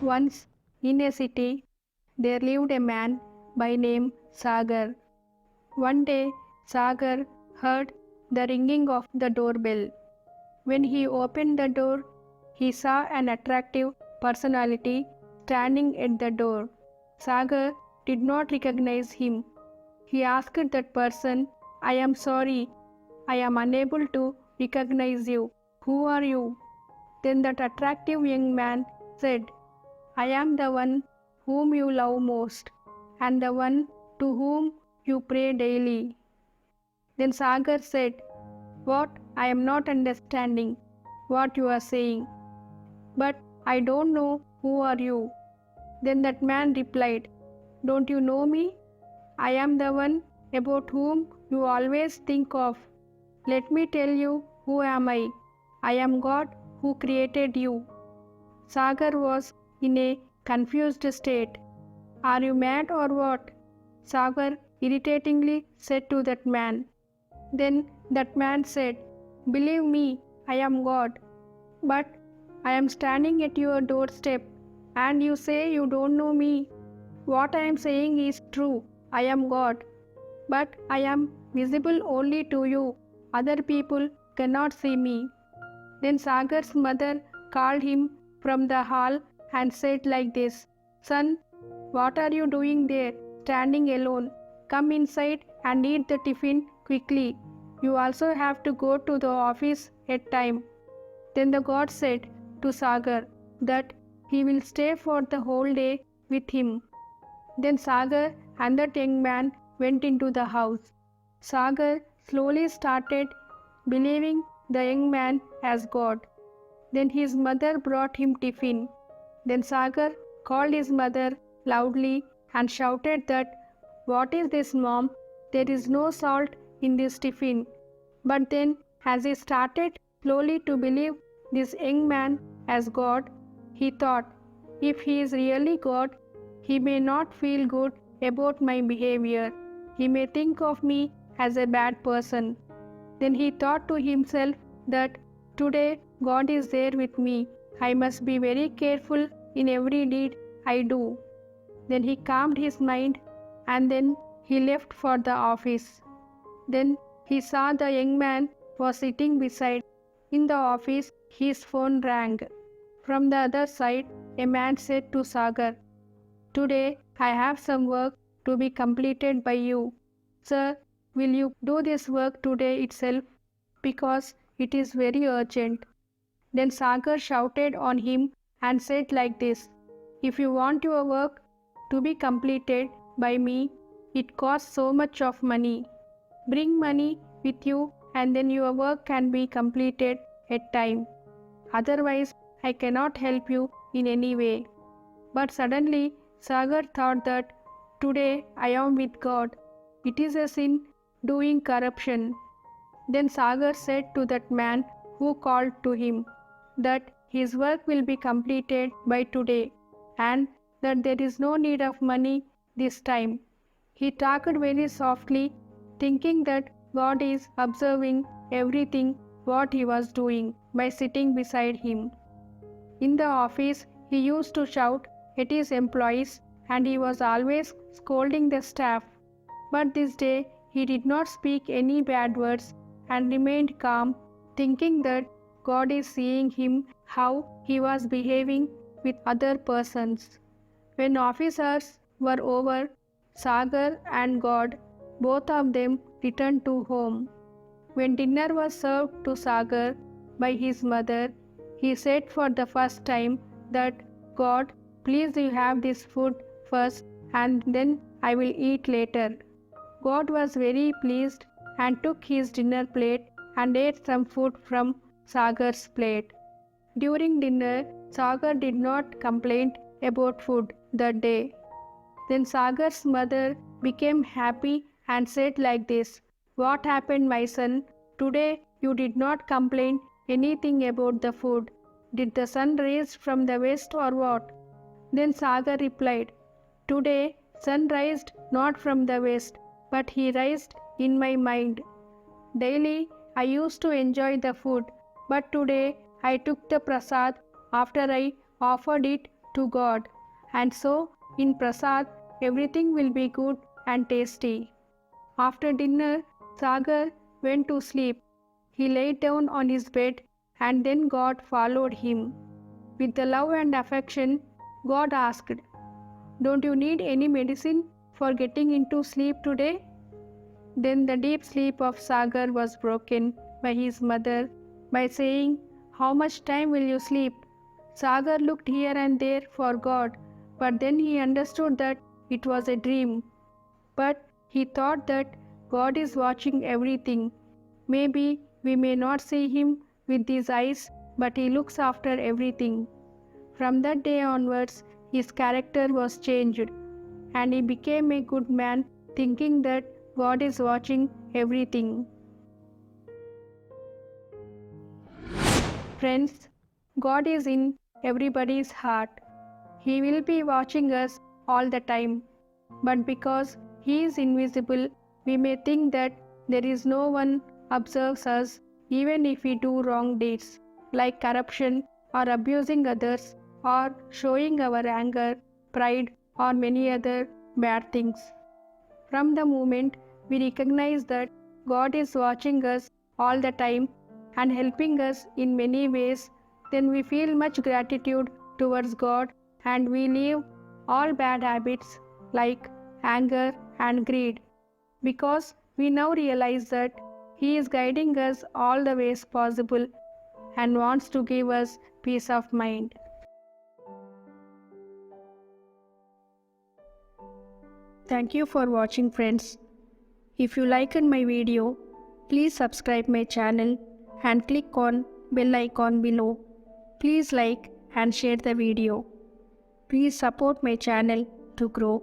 Once, in a city, there lived a man by name Sagar. One day, Sagar heard the ringing of the doorbell. When he opened the door, he saw an attractive personality standing at the door. Sagar did not recognize him. He asked that person, "I am sorry, I am unable to recognize you. Who are you?" Then that attractive young man said, "I am the one whom you love most, and the one to whom you pray daily." Then Sagar said, "What? I am not understanding what you are saying. But I don't know who are you." Then that man replied, "Don't you know me? I am the one about whom you always think of. Let me tell you who am I. I am God who created you." Sagar was in a confused state. "Are you mad or what?" Sagar irritatingly said to that man. Then that man said, "Believe me, I am God. But I am standing at your doorstep, and you say you don't know me. What I am saying is true. I am God. But I am visible only to you. Other people cannot see me." Then Sagar's mother called him from the hall and said like this, "Son, what are you doing there, standing alone? Come inside and eat the tiffin quickly. You also have to go to the office at time." Then the god said to Sagar that he will stay for the whole day with him. Then Sagar and that young man went into the house. Sagar slowly started believing the young man as God. Then his mother brought him tiffin. Then Sagar called his mother loudly and shouted that, "What is this, Mom? There is no salt in this tiffin." But then, as he started slowly to believe this young man as God, he thought, "If he is really God, he may not feel good about my behavior. He may think of me as a bad person." Then he thought to himself that, "Today God is there with me. I must be very careful in every deed I do." Then he calmed his mind and then he left for the office. Then he saw the young man was sitting beside. In the office, his phone rang. From the other side, a man said to Sagar, "Today I have some work to be completed by you. Sir, will you do this work today itself? Because it is very urgent." Then Sagar shouted on him and said like this, "If you want your work to be completed by me, it costs so much of money. Bring money with you and then your work can be completed at time. Otherwise, I cannot help you in any way." But suddenly, Sagar thought that, "Today I am with God. It is a sin doing corruption." Then Sagar said to that man who called to him that his work will be completed by today and that there is no need of money this time. He talked very softly, thinking that God is observing everything what he was doing by sitting beside him. In the office, he used to shout at his employees and he was always scolding the staff. But this day, he did not speak any bad words and remained calm, thinking that God is seeing him how he was behaving with other persons. When office hours were over, Sagar and God, both of them returned to home. When dinner was served to Sagar by his mother, he said for the first time that, "God, please you have this food first and then I will eat later." God was very pleased and took his dinner plate and ate some food from Sagar's plate. During dinner, Sagar did not complain about food that day. Then Sagar's mother became happy and said like this, "What happened, my son? Today you did not complain anything about the food. Did the sun rise from the west or what?" Then Sagar replied, "Today sun rised not from the west, but he rised in my mind. Daily I used to enjoy the food, but today I took the prasad after I offered it to God, and so in Prasad everything will be good and tasty. After dinner, Sagar went to sleep. He lay down on his bed and then God followed him. With the love and affection, God asked, "Don't you need any medicine for getting into sleep today?" Then the deep sleep of Sagar was broken by his mother by saying, "How much time will you sleep?" Sagar looked here and there for God, but then he understood that it was a dream. But he thought that God is watching everything. Maybe we may not see him with these eyes, but he looks after everything. From that day onwards, his character was changed, and he became a good man, thinking that God is watching everything. Friends, God is in everybody's heart. He will be watching us all the time. But because He is invisible, we may think that there is no one observes us even if we do wrong deeds, like corruption or abusing others or showing our anger, pride or many other bad things. From the moment we recognize that God is watching us all the time and helping us in many ways, then we feel much gratitude towards God and we leave all bad habits like anger and greed, because we now realize that He is guiding us all the ways possible and wants to give us peace of mind. Thank you for watching, friends. If you liked my video, please subscribe my channel and click on bell icon below. Please like and share the video. Please support my channel to grow.